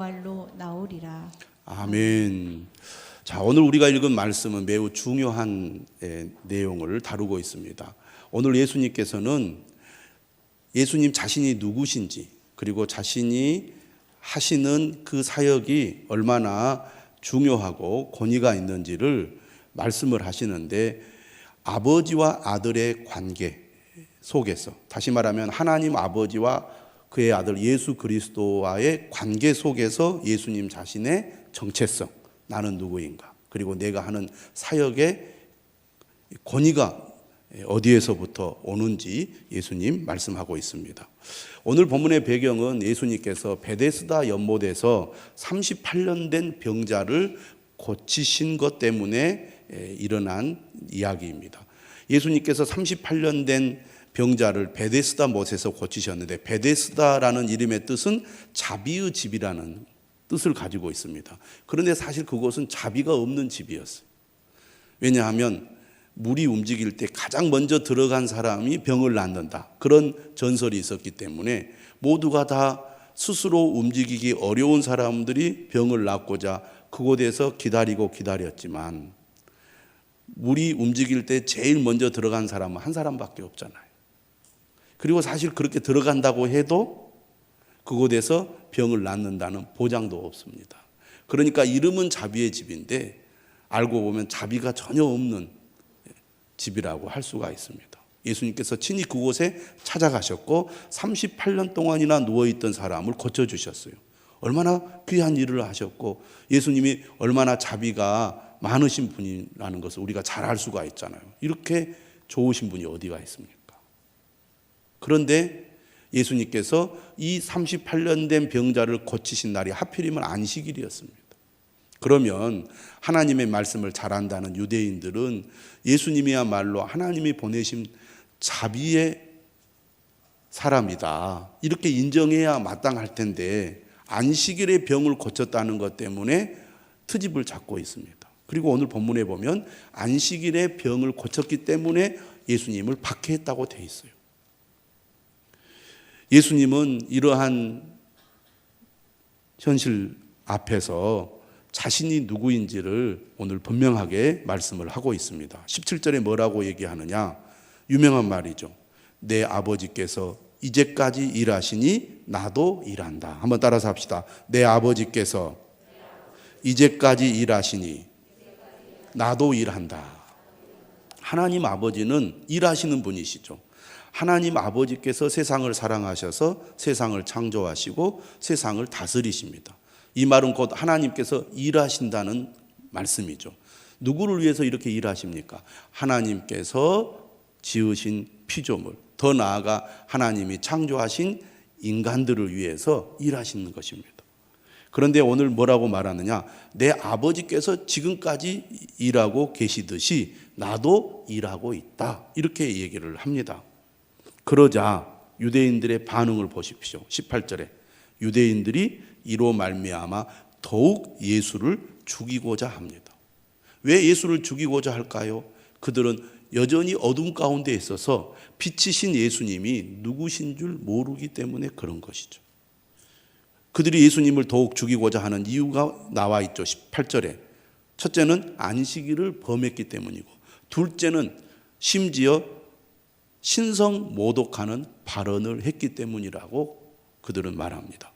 부활로 나오리라. 아멘. 자, 오늘 우리가 읽은 말씀은 매우 중요한 내용을 다루고 있습니다. 오늘 예수님께서는 예수님 자신이 누구신지, 그리고 자신이 하시는 그 사역이 얼마나 중요하고 권위가 있는지를 말씀을 하시는데, 아버지와 아들의 관계 속에서, 다시 말하면 하나님 아버지와 그의 아들 예수 그리스도와의 관계 속에서 예수님 자신의 정체성, 나는 누구인가, 그리고 내가 하는 사역의 권위가 어디에서부터 오는지 예수님 말씀하고 있습니다. 오늘 본문의 배경은 예수님께서 베데스다 연못에서 38년 된 병자를 고치신 것 때문에 일어난 이야기입니다. 예수님께서 38년 된 병자를 베데스다 못에서 고치셨는데, 베데스다라는 이름의 뜻은 자비의 집이라는 뜻을 가지고 있습니다. 그런데 사실 그곳은 자비가 없는 집이었어요. 왜냐하면 물이 움직일 때 가장 먼저 들어간 사람이 병을 낫는다, 그런 전설이 있었기 때문에 모두가 다 스스로 움직이기 어려운 사람들이 병을 낫고자 그곳에서 기다렸지만, 물이 움직일 때 제일 먼저 들어간 사람은 한 사람밖에 없잖아요. 그리고 사실 그렇게 들어간다고 해도 그곳에서 병을 낫는다는 보장도 없습니다. 그러니까 이름은 자비의 집인데 알고 보면 자비가 전혀 없는 집이라고 할 수가 있습니다. 예수님께서 친히 그곳에 찾아가셨고 38년 동안이나 누워있던 사람을 고쳐주셨어요. 얼마나 귀한 일을 하셨고 예수님이 얼마나 자비가 많으신 분이라는 것을 우리가 잘 알 수가 있잖아요. 이렇게 좋으신 분이 어디가 있습니까? 그런데 예수님께서 이 38년 된 병자를 고치신 날이 하필이면 안식일이었습니다. 그러면 하나님의 말씀을 잘 안다는 유대인들은 예수님이야말로 하나님이 보내신 자비의 사람이다, 이렇게 인정해야 마땅할 텐데 안식일에 병을 고쳤다는 것 때문에 트집을 잡고 있습니다. 그리고 오늘 본문에 보면 안식일에 병을 고쳤기 때문에 예수님을 박해했다고 돼 있어요. 예수님은 이러한 현실 앞에서 자신이 누구인지를 오늘 분명하게 말씀을 하고 있습니다. 17절에 뭐라고 얘기하느냐? 유명한 말이죠. 내 아버지께서 이제까지 일하시니 나도 일한다. 한번 따라서 합시다. 내 아버지께서 이제까지 일하시니 나도 일한다. 하나님 아버지는 일하시는 분이시죠. 하나님 아버지께서 세상을 사랑하셔서 세상을 창조하시고 세상을 다스리십니다. 이 말은 곧 하나님께서 일하신다는 말씀이죠. 누구를 위해서 이렇게 일하십니까? 하나님께서 지으신 피조물, 더 나아가 하나님이 창조하신 인간들을 위해서 일하시는 것입니다. 그런데 오늘 뭐라고 말하느냐? 내 아버지께서 지금까지 일하고 계시듯이 나도 일하고 있다, 이렇게 얘기를 합니다. 그러자 유대인들의 반응을 보십시오. 18절에 유대인들이 이로 말미암아 더욱 예수를 죽이고자 합니다. 왜 예수를 죽이고자 할까요? 그들은 여전히 어둠 가운데 있어서 빛이신 예수님이 누구신 줄 모르기 때문에 그런 것이죠. 그들이 예수님을 더욱 죽이고자 하는 이유가 나와 있죠. 18절에 첫째는 안식일을 범했기 때문이고, 둘째는 심지어 신성 모독하는 발언을 했기 때문이라고 그들은 말합니다.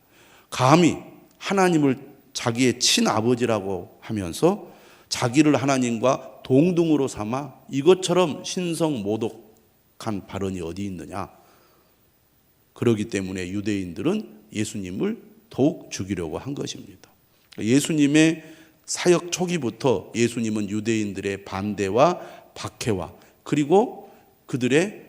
감히 하나님을 자기의 친아버지라고 하면서 자기를 하나님과 동등으로 삼아 이것처럼 신성 모독한 발언이 어디 있느냐? 그러기 때문에 유대인들은 예수님을 더욱 죽이려고 한 것입니다. 예수님의 사역 초기부터 예수님은 유대인들의 반대와 박해와 그리고 그들의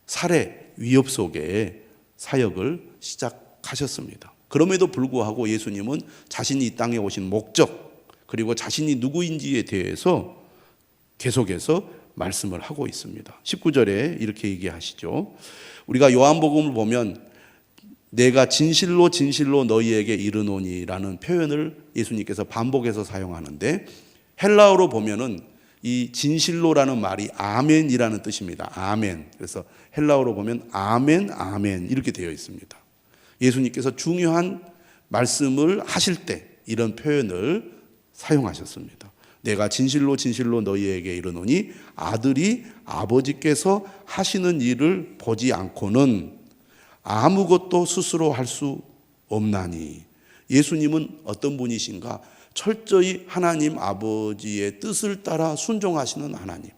살해 위협 속에 사역을 시작하셨습니다. 그럼에도 불구하고 예수님은 자신이 이 땅에 오신 목적, 그리고 자신이 누구인지에 대해서 계속해서 말씀을 하고 있습니다. 19절에 이렇게 얘기하시죠. 우리가 요한복음을 보면 내가 진실로 진실로 너희에게 이르노니라는 표현을 예수님께서 반복해서 사용하는데, 헬라어로 보면은 이 진실로라는 말이 아멘이라는 뜻입니다. 아멘. 그래서 헬라어로 보면 아멘, 아멘 이렇게 되어 있습니다. 예수님께서 중요한 말씀을 하실 때 이런 표현을 사용하셨습니다. 내가 진실로 진실로 너희에게 이르노니 아들이 아버지께서 하시는 일을 보지 않고는 아무것도 스스로 할 수 없나니. 예수님은 어떤 분이신가? 철저히 하나님 아버지의 뜻을 따라 순종하시는 하나님.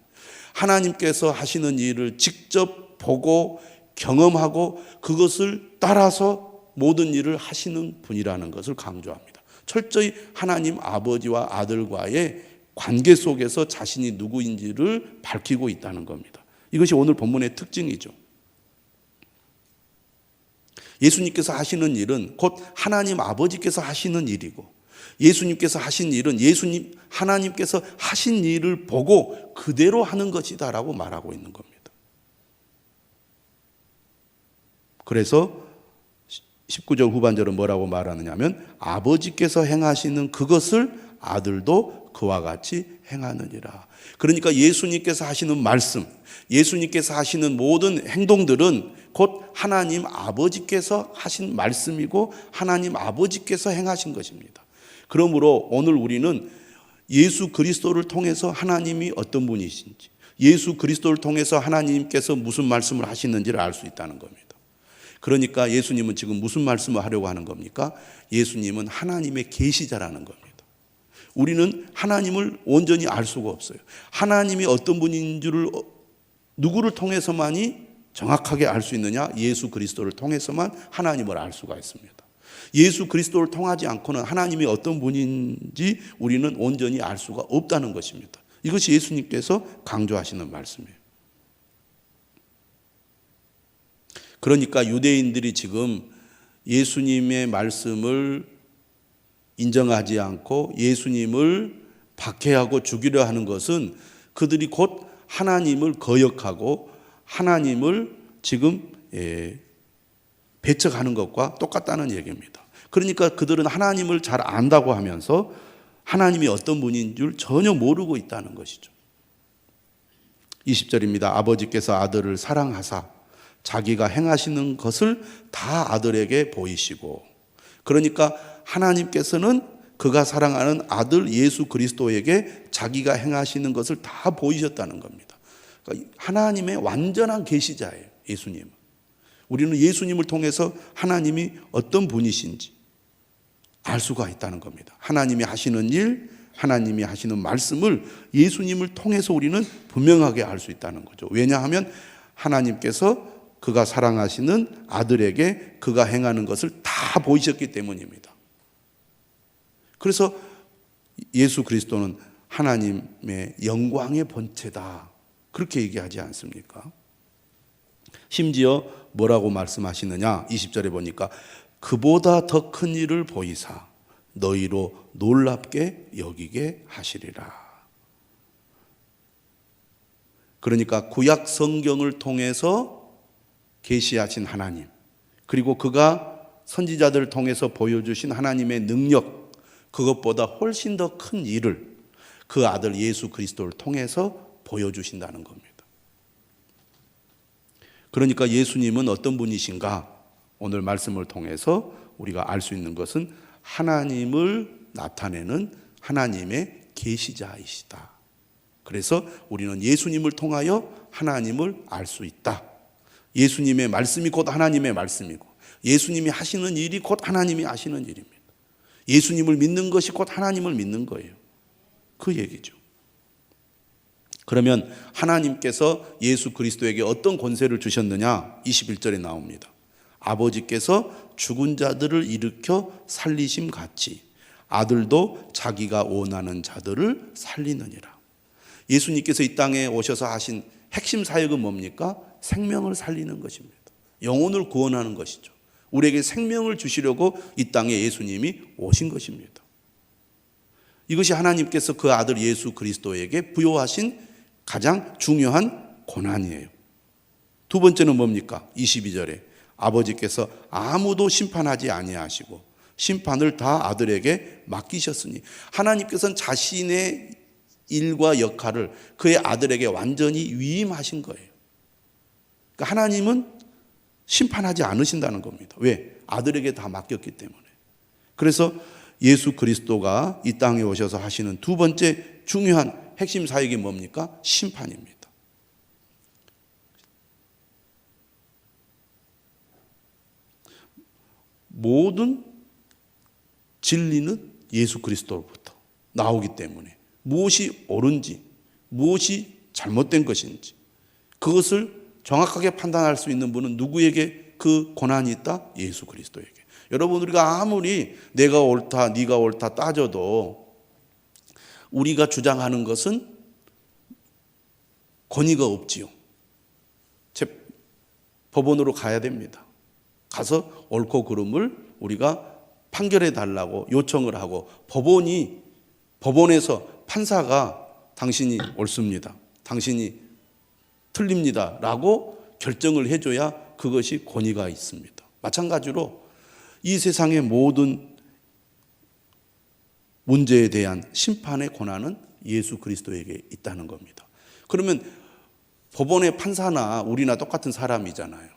하나님께서 하시는 일을 직접 보고 경험하고 그것을 따라서 모든 일을 하시는 분이라는 것을 강조합니다. 철저히 하나님 아버지와 아들과의 관계 속에서 자신이 누구인지를 밝히고 있다는 겁니다. 이것이 오늘 본문의 특징이죠. 예수님께서 하시는 일은 곧 하나님 아버지께서 하시는 일이고, 예수님께서 하신 일은 하나님께서 하신 일을 보고 그대로 하는 것이다라고 말하고 있는 겁니다. 그래서 19절 후반절은 뭐라고 말하느냐 하면 아버지께서 행하시는 그것을 아들도 그와 같이 행하느니라. 그러니까 예수님께서 하시는 말씀, 예수님께서 하시는 모든 행동들은 곧 하나님 아버지께서 하신 말씀이고 하나님 아버지께서 행하신 것입니다. 그러므로 오늘 우리는 예수 그리스도를 통해서 하나님이 어떤 분이신지, 예수 그리스도를 통해서 하나님께서 무슨 말씀을 하시는지를 알 수 있다는 겁니다. 그러니까 예수님은 지금 무슨 말씀을 하려고 하는 겁니까? 예수님은 하나님의 계시자라는 겁니다. 우리는 하나님을 온전히 알 수가 없어요. 하나님이 어떤 분인 줄을 누구를 통해서만이 정확하게 알 수 있느냐? 예수 그리스도를 통해서만 하나님을 알 수가 있습니다. 예수 그리스도를 통하지 않고는 하나님이 어떤 분인지 우리는 온전히 알 수가 없다는 것입니다. 이것이 예수님께서 강조하시는 말씀이에요. 그러니까 유대인들이 지금 예수님의 말씀을 인정하지 않고 예수님을 박해하고 죽이려 하는 것은 그들이 곧 하나님을 거역하고 하나님을 지금 배척하는 것과 똑같다는 얘기입니다. 그러니까 그들은 하나님을 잘 안다고 하면서 하나님이 어떤 분인 줄 전혀 모르고 있다는 것이죠. 20절입니다. 아버지께서 아들을 사랑하사 자기가 행하시는 것을 다 아들에게 보이시고, 그러니까 하나님께서는 그가 사랑하는 아들 예수 그리스도에게 자기가 행하시는 것을 다 보이셨다는 겁니다. 그러니까 하나님의 완전한 계시자예요, 예수님은. 우리는 예수님을 통해서 하나님이 어떤 분이신지 알 수가 있다는 겁니다. 하나님이 하시는 일, 하나님이 하시는 말씀을 예수님을 통해서 우리는 분명하게 알 수 있다는 거죠. 왜냐하면 하나님께서 그가 사랑하시는 아들에게 그가 행하는 것을 다 보이셨기 때문입니다. 그래서 예수 그리스도는 하나님의 영광의 본체다, 그렇게 얘기하지 않습니까? 심지어 뭐라고 말씀하시느냐? 20절에 보니까 그보다 더 큰 일을 보이사 너희로 놀랍게 여기게 하시리라. 그러니까 구약 성경을 통해서 계시하신 하나님, 그리고 그가 선지자들을 통해서 보여주신 하나님의 능력, 그것보다 훨씬 더 큰 일을 그 아들 예수 그리스도를 통해서 보여주신다는 겁니다. 그러니까 예수님은 어떤 분이신가? 오늘 말씀을 통해서 우리가 알 수 있는 것은 하나님을 나타내는 하나님의 계시자이시다. 그래서 우리는 예수님을 통하여 하나님을 알 수 있다. 예수님의 말씀이 곧 하나님의 말씀이고, 예수님이 하시는 일이 곧 하나님이 하시는 일입니다. 예수님을 믿는 것이 곧 하나님을 믿는 거예요. 그 얘기죠. 그러면 하나님께서 예수 그리스도에게 어떤 권세를 주셨느냐? 21절에 나옵니다. 아버지께서 죽은 자들을 일으켜 살리심 같이 아들도 자기가 원하는 자들을 살리느니라. 예수님께서 이 땅에 오셔서 하신 핵심 사역은 뭡니까? 생명을 살리는 것입니다. 영혼을 구원하는 것이죠. 우리에게 생명을 주시려고 이 땅에 예수님이 오신 것입니다. 이것이 하나님께서 그 아들 예수 그리스도에게 부여하신 가장 중요한 고난이에요. 두 번째는 뭡니까? 22절에 아버지께서 아무도 심판하지 아니하시고 심판을 다 아들에게 맡기셨으니, 하나님께서는 자신의 일과 역할을 그의 아들에게 완전히 위임하신 거예요. 그러니까 하나님은 심판하지 않으신다는 겁니다. 왜? 아들에게 다 맡겼기 때문에. 그래서 예수 그리스도가 이 땅에 오셔서 하시는 두 번째 중요한 핵심 사역이 뭡니까? 심판입니다. 모든 진리는 예수 그리스도로부터 나오기 때문에 무엇이 옳은지 무엇이 잘못된 것인지 그것을 정확하게 판단할 수 있는 분은 누구에게 그 권한이 있다? 예수 그리스도에게. 여러분, 우리가 아무리 내가 옳다 네가 옳다 따져도 우리가 주장하는 것은 권위가 없지요. 법원으로 가야 됩니다. 가서 옳고 그름을 우리가 판결해 달라고 요청을 하고 법원에서 판사가 당신이 옳습니다, 당신이 틀립니다 라고 결정을 해줘야 그것이 권위가 있습니다. 마찬가지로 이 세상의 모든 문제에 대한 심판의 권한은 예수 그리스도에게 있다는 겁니다. 그러면 법원의 판사나 우리나 똑같은 사람이잖아요.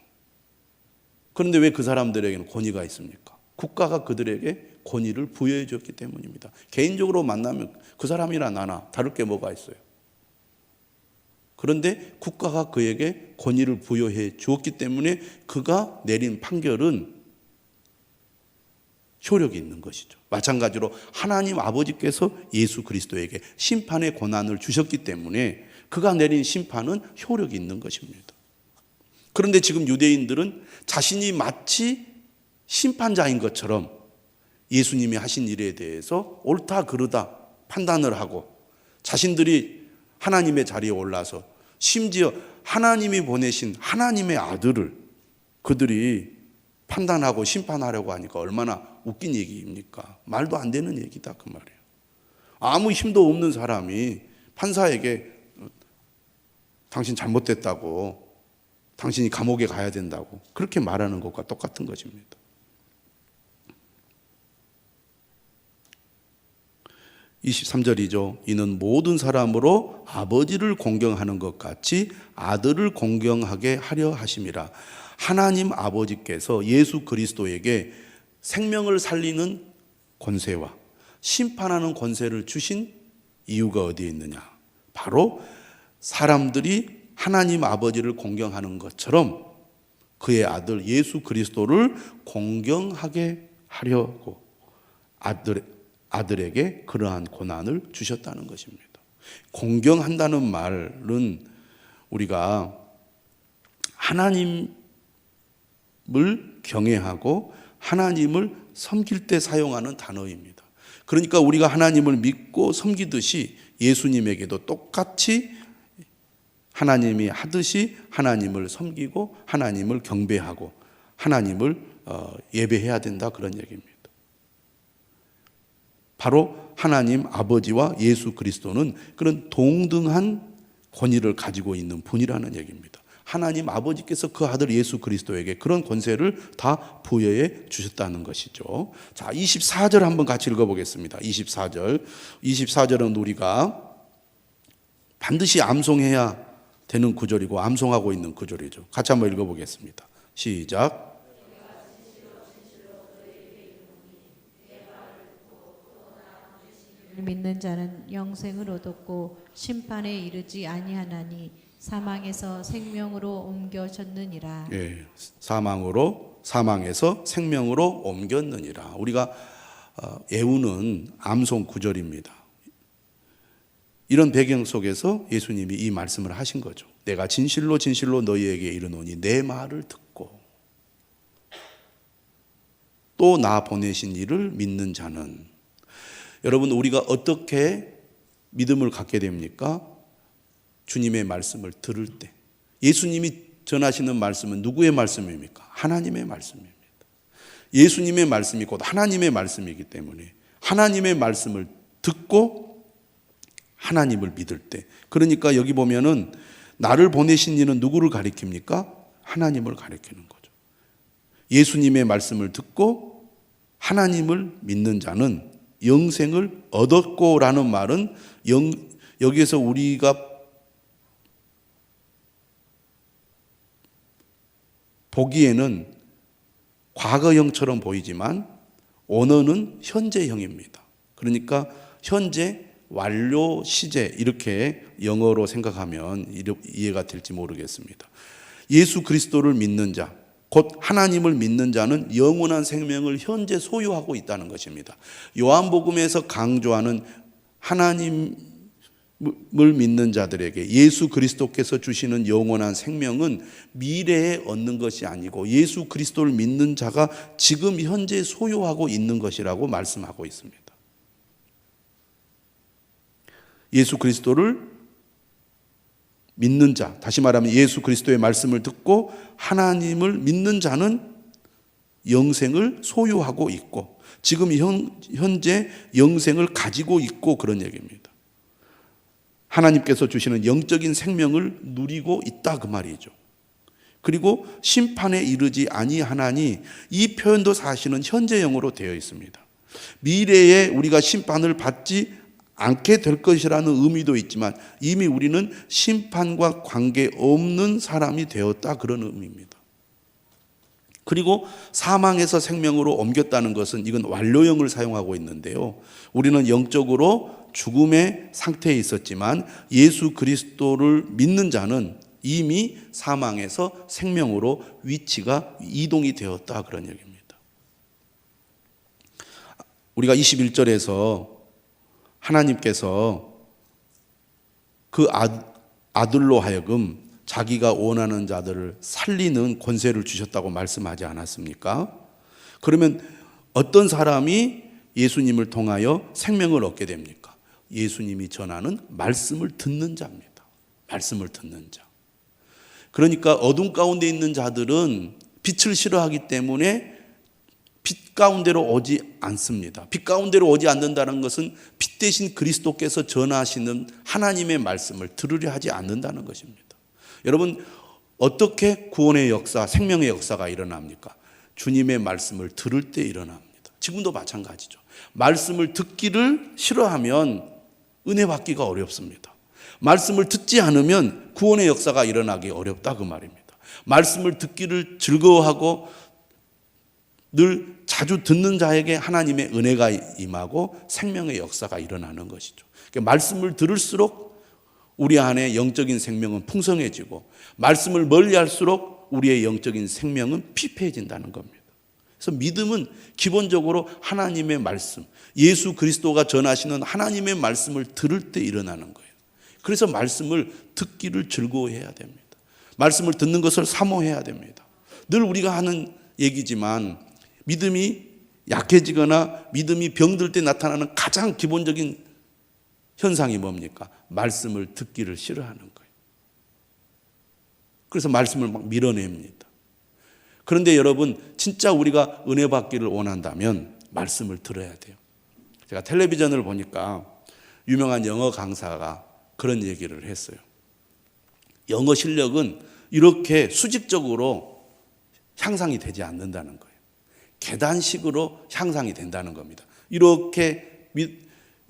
그런데 왜 그 사람들에게는 권위가 있습니까? 국가가 그들에게 권위를 부여해 줬기 때문입니다. 개인적으로 만나면 그 사람이나 나나 다를 게 뭐가 있어요. 그런데 국가가 그에게 권위를 부여해 주었기 때문에 그가 내린 판결은 효력이 있는 것이죠. 마찬가지로 하나님 아버지께서 예수 그리스도에게 심판의 권한을 주셨기 때문에 그가 내린 심판은 효력이 있는 것입니다. 그런데 지금 유대인들은 자신이 마치 심판자인 것처럼 예수님이 하신 일에 대해서 옳다 그르다 판단을 하고 자신들이 하나님의 자리에 올라서 심지어 하나님이 보내신 하나님의 아들을 그들이 판단하고 심판하려고 하니까 얼마나 웃긴 얘기입니까? 말도 안 되는 얘기다 그 말이에요. 아무 힘도 없는 사람이 판사에게 당신 잘못됐다고, 당신이 감옥에 가야 된다고 그렇게 말하는 것과 똑같은 것입니다. (23절이죠) 이는 모든 사람으로 아버지를 공경하는 것 같이 아들을 공경하게 하려 하심이라. 하나님 아버지께서 예수 그리스도에게 생명을 살리는 권세와 심판하는 권세를 주신 이유가 어디에 있느냐? 바로 사람들이 하나님 아버지를 공경하는 것처럼 그의 아들 예수 그리스도를 공경하게 하려고 아들에게 그러한 권한을 주셨다는 것입니다. 공경한다는 말은 우리가 하나님을 경외하고 하나님을 섬길 때 사용하는 단어입니다. 그러니까 우리가 하나님을 믿고 섬기듯이 예수님에게도 똑같이 하나님이 하듯이 하나님을 섬기고 하나님을 경배하고 하나님을 예배해야 된다, 그런 얘기입니다. 바로 하나님 아버지와 예수 그리스도는 그런 동등한 권위를 가지고 있는 분이라는 얘기입니다. 하나님 아버지께서 그 아들 예수 그리스도에게 그런 권세를 다 부여해 주셨다는 것이죠. 자, 24절 한번 같이 읽어보겠습니다. 24절은 우리가 반드시 암송해야 되는 구절이고 암송하고 있는 구절이죠. 같이 한번 읽어보겠습니다. 시작. 믿는 자는 영생을 얻었고 심판에 이르지 아니하나니 사망에서 생명으로 옮겨졌느니라. 예, 사망에서 생명으로 옮겼느니라. 우리가 애우는 암송 구절입니다. 이런 배경 속에서 예수님이 이 말씀을 하신 거죠. 내가 진실로 진실로 너희에게 이르노니 내 말을 듣고 또 나 보내신 이를 믿는 자는. 여러분, 우리가 어떻게 믿음을 갖게 됩니까? 주님의 말씀을 들을 때. 예수님이 전하시는 말씀은 누구의 말씀입니까? 하나님의 말씀입니다. 예수님의 말씀이 곧 하나님의 말씀이기 때문에 하나님의 말씀을 듣고 하나님을 믿을 때. 그러니까 여기 보면은 나를 보내신 이는 누구를 가리킵니까? 하나님을 가리키는 거죠. 예수님의 말씀을 듣고 하나님을 믿는 자는 영생을 얻었고라는 말은 여기에서 우리가 보기에는 과거형처럼 보이지만 언어는 현재형입니다. 그러니까 현재 완료 시제 이렇게 영어로 생각하면 이해가 될지 모르겠습니다. 예수 그리스도를 믿는 자, 곧 하나님을 믿는 자는 영원한 생명을 현재 소유하고 있다는 것입니다. 요한복음에서 강조하는 하나님을 믿는 자들에게 예수 그리스도께서 주시는 영원한 생명은 미래에 얻는 것이 아니고 예수 그리스도를 믿는 자가 지금 현재 소유하고 있는 것이라고 말씀하고 있습니다. 예수 그리스도를 믿는 자, 다시 말하면 예수 그리스도의 말씀을 듣고 하나님을 믿는 자는 영생을 소유하고 있고 지금 현재 영생을 가지고 있고 그런 얘기입니다. 하나님께서 주시는 영적인 생명을 누리고 있다 그 말이죠. 그리고 심판에 이르지 아니하나니 이 표현도 사실은 현재형으로 되어 있습니다. 미래에 우리가 심판을 받지 않게 될 것이라는 의미도 있지만 이미 우리는 심판과 관계없는 사람이 되었다 그런 의미입니다. 그리고 사망에서 생명으로 옮겼다는 것은 이건 완료형을 사용하고 있는데요. 우리는 영적으로 죽음의 상태에 있었지만 예수 그리스도를 믿는 자는 이미 사망에서 생명으로 위치가 이동이 되었다 그런 얘기입니다. 우리가 21절에서 하나님께서 그 아들로 하여금 자기가 원하는 자들을 살리는 권세를 주셨다고 말씀하지 않았습니까? 그러면 어떤 사람이 예수님을 통하여 생명을 얻게 됩니까? 예수님이 전하는 말씀을 듣는 자입니다. 말씀을 듣는 자. 그러니까 어둠 가운데 있는 자들은 빛을 싫어하기 때문에 빛 가운데로 오지 않습니다. 빛 가운데로 오지 않는다는 것은 빛 대신 그리스도께서 전하시는 하나님의 말씀을 들으려 하지 않는다는 것입니다. 여러분, 어떻게 구원의 역사, 생명의 역사가 일어납니까? 주님의 말씀을 들을 때 일어납니다. 지금도 마찬가지죠. 말씀을 듣기를 싫어하면 은혜 받기가 어렵습니다. 말씀을 듣지 않으면 구원의 역사가 일어나기 어렵다 그 말입니다. 말씀을 듣기를 즐거워하고 늘 자주 듣는 자에게 하나님의 은혜가 임하고 생명의 역사가 일어나는 것이죠. 그러니까 말씀을 들을수록 우리 안에 영적인 생명은 풍성해지고 말씀을 멀리할수록 우리의 영적인 생명은 피폐해진다는 겁니다. 그래서 믿음은 기본적으로 하나님의 말씀, 예수 그리스도가 전하시는 하나님의 말씀을 들을 때 일어나는 거예요. 그래서 말씀을 듣기를 즐거워해야 됩니다. 말씀을 듣는 것을 사모해야 됩니다. 늘 우리가 하는 얘기지만 믿음이 약해지거나 믿음이 병들 때 나타나는 가장 기본적인 현상이 뭡니까? 말씀을 듣기를 싫어하는 거예요. 그래서 말씀을 막 밀어냅니다. 그런데 여러분, 진짜 우리가 은혜 받기를 원한다면 말씀을 들어야 돼요. 제가 텔레비전을 보니까 유명한 영어 강사가 그런 얘기를 했어요. 영어 실력은 이렇게 수직적으로 향상이 되지 않는다는 거예요. 계단식으로 향상이 된다는 겁니다. 이렇게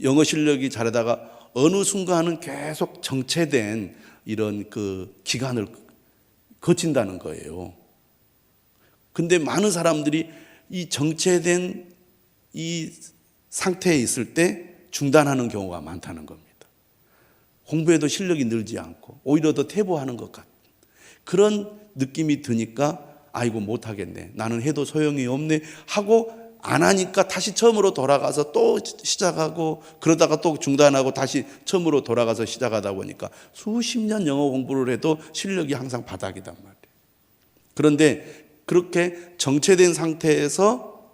영어 실력이 잘하다가 어느 순간은 계속 정체된 이런 그 기간을 거친다는 거예요. 근데 많은 사람들이 이 정체된 이 상태에 있을 때 중단하는 경우가 많다는 겁니다. 공부에도 실력이 늘지 않고 오히려 더 퇴보하는 것 같은 그런 느낌이 드니까 아이고 못하겠네, 나는 해도 소용이 없네 하고 안 하니까 다시 처음으로 돌아가서 또 시작하고 그러다가 또 중단하고 다시 처음으로 돌아가서 시작하다 보니까 수십 년 영어 공부를 해도 실력이 항상 바닥이단 말이에요. 그런데 그렇게 정체된 상태에서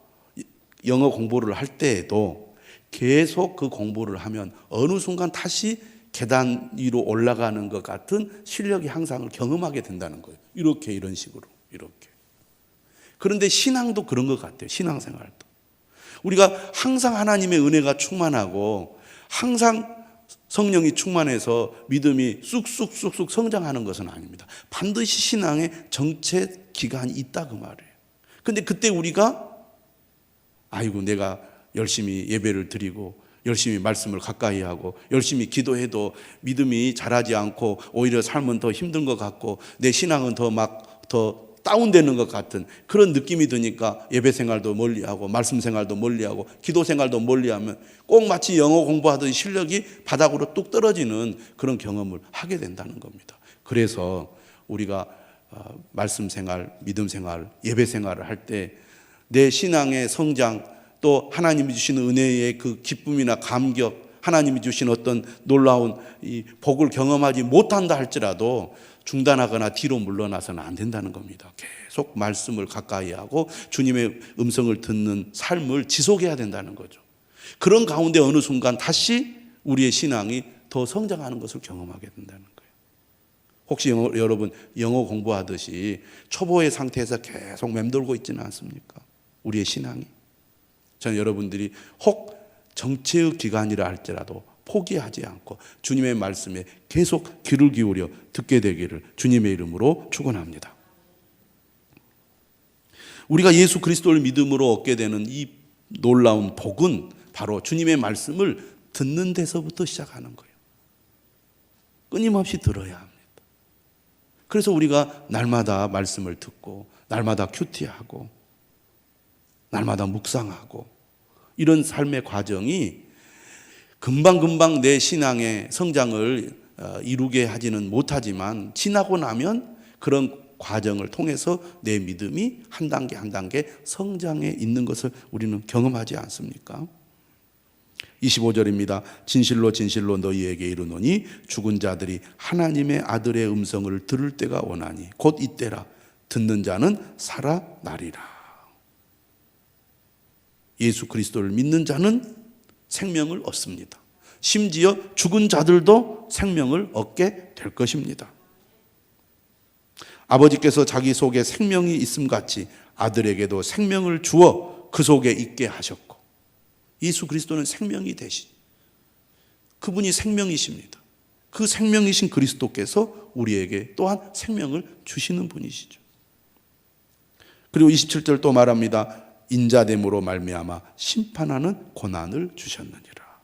영어 공부를 할 때에도 계속 그 공부를 하면 어느 순간 다시 계단 위로 올라가는 것 같은 실력의 향상을 경험하게 된다는 거예요. 이렇게 이런 식으로 이렇게. 그런데 신앙도 그런 것 같아요. 신앙생활도. 우리가 항상 하나님의 은혜가 충만하고 항상 성령이 충만해서 믿음이 쑥쑥쑥쑥 성장하는 것은 아닙니다. 반드시 신앙에 정체 기간이 있다 그 말이에요. 근데 그때 우리가 아이고 내가 열심히 예배를 드리고 열심히 말씀을 가까이 하고 열심히 기도해도 믿음이 자라지 않고 오히려 삶은 더 힘든 것 같고 내 신앙은 더 다운되는 것 같은 그런 느낌이 드니까 예배 생활도 멀리하고 말씀 생활도 멀리하고 기도 생활도 멀리하면 꼭 마치 영어 공부하던 실력이 바닥으로 뚝 떨어지는 그런 경험을 하게 된다는 겁니다. 그래서 우리가 말씀 생활, 믿음 생활, 예배 생활을 할 때 내 신앙의 성장, 또 하나님이 주시는 은혜의 그 기쁨이나 감격, 하나님이 주신 어떤 놀라운 이 복을 경험하지 못한다 할지라도 중단하거나 뒤로 물러나서는 안 된다는 겁니다. 계속 말씀을 가까이 하고 주님의 음성을 듣는 삶을 지속해야 된다는 거죠. 그런 가운데 어느 순간 다시 우리의 신앙이 더 성장하는 것을 경험하게 된다는 거예요. 혹시 여러분 영어 공부하듯이 초보의 상태에서 계속 맴돌고 있지는 않습니까? 우리의 신앙이. 저는 여러분들이 혹 정체의 기간이라 할지라도 포기하지 않고 주님의 말씀에 계속 귀를 기울여 듣게 되기를 주님의 이름으로 축원합니다. 우리가 예수 그리스도를 믿음으로 얻게 되는 이 놀라운 복은 바로 주님의 말씀을 듣는 데서부터 시작하는 거예요. 끊임없이 들어야 합니다. 그래서 우리가 날마다 말씀을 듣고 날마다 큐티하고 날마다 묵상하고 이런 삶의 과정이 금방금방 내 신앙의 성장을 이루게 하지는 못하지만 지나고 나면 그런 과정을 통해서 내 믿음이 한 단계 한 단계 성장해 있는 것을 우리는 경험하지 않습니까? 25절입니다. 진실로 진실로 너희에게 이르노니 죽은 자들이 하나님의 아들의 음성을 들을 때가 오나니 곧 이때라. 듣는 자는 살아나리라. 예수 그리스도를 믿는 자는 생명을 얻습니다. 심지어 죽은 자들도 생명을 얻게 될 것입니다. 아버지께서 자기 속에 생명이 있음 같이 아들에게도 생명을 주어 그 속에 있게 하셨고, 예수 그리스도는 생명이 되신, 그분이 생명이십니다. 그 생명이신 그리스도께서 우리에게 또한 생명을 주시는 분이시죠. 그리고 27절 또 말합니다. 인자됨으로 말미암아 심판하는 고난을 주셨느니라.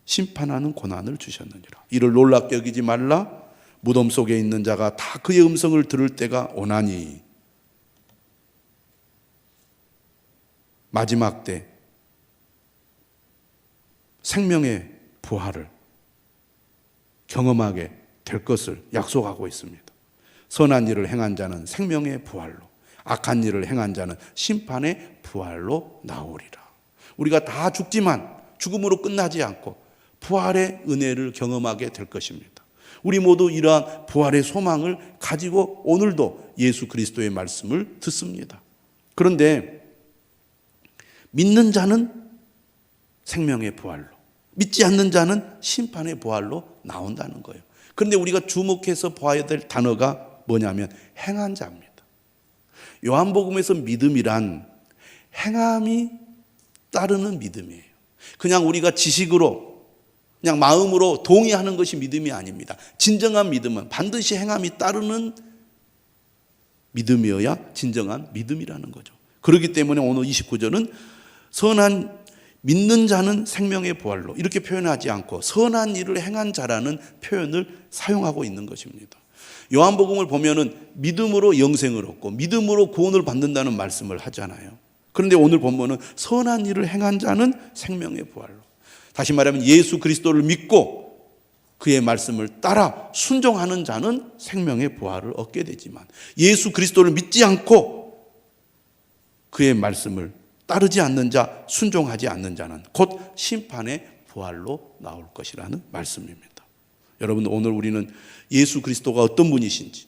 심판하는 고난을 주셨느니라. 이를 놀랍게 여기지 말라. 무덤 속에 있는 자가 다 그의 음성을 들을 때가 오나니. 마지막 때 생명의 부활을 경험하게 될 것을 약속하고 있습니다. 선한 일을 행한 자는 생명의 부활로, 악한 일을 행한 자는 심판의 부활로 나오리라. 우리가 다 죽지만 죽음으로 끝나지 않고 부활의 은혜를 경험하게 될 것입니다. 우리 모두 이러한 부활의 소망을 가지고 오늘도 예수 그리스도의 말씀을 듣습니다. 그런데 믿는 자는 생명의 부활로, 믿지 않는 자는 심판의 부활로 나온다는 거예요. 그런데 우리가 주목해서 봐야 될 단어가 뭐냐면 행한 자입니다. 요한복음에서 믿음이란 행함이 따르는 믿음이에요. 그냥 우리가 지식으로, 그냥 마음으로 동의하는 것이 믿음이 아닙니다. 진정한 믿음은 반드시 행함이 따르는 믿음이어야 진정한 믿음이라는 거죠. 그렇기 때문에 오늘 29절은 선한 믿는 자는 생명의 부활로 이렇게 표현하지 않고 선한 일을 행한 자라는 표현을 사용하고 있는 것입니다. 요한복음을 보면은 믿음으로 영생을 얻고 믿음으로 구원을 받는다는 말씀을 하잖아요. 그런데 오늘 본문은 선한 일을 행한 자는 생명의 부활로. 다시 말하면 예수 그리스도를 믿고 그의 말씀을 따라 순종하는 자는 생명의 부활을 얻게 되지만, 예수 그리스도를 믿지 않고 그의 말씀을 따르지 않는 자, 순종하지 않는 자는 곧 심판의 부활로 나올 것이라는 말씀입니다. 여러분, 오늘 우리는 예수 그리스도가 어떤 분이신지,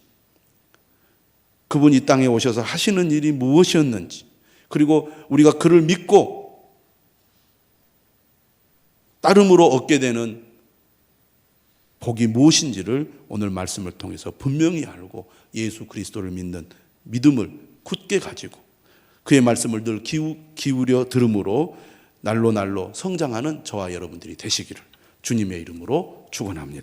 그분이 이 땅에 오셔서 하시는 일이 무엇이었는지, 그리고 우리가 그를 믿고 따름으로 얻게 되는 복이 무엇인지를 오늘 말씀을 통해서 분명히 알고 예수 그리스도를 믿는 믿음을 굳게 가지고 그의 말씀을 늘 기울여 들음으로 날로 날로 성장하는 저와 여러분들이 되시기를 주님의 이름으로 축원합니다.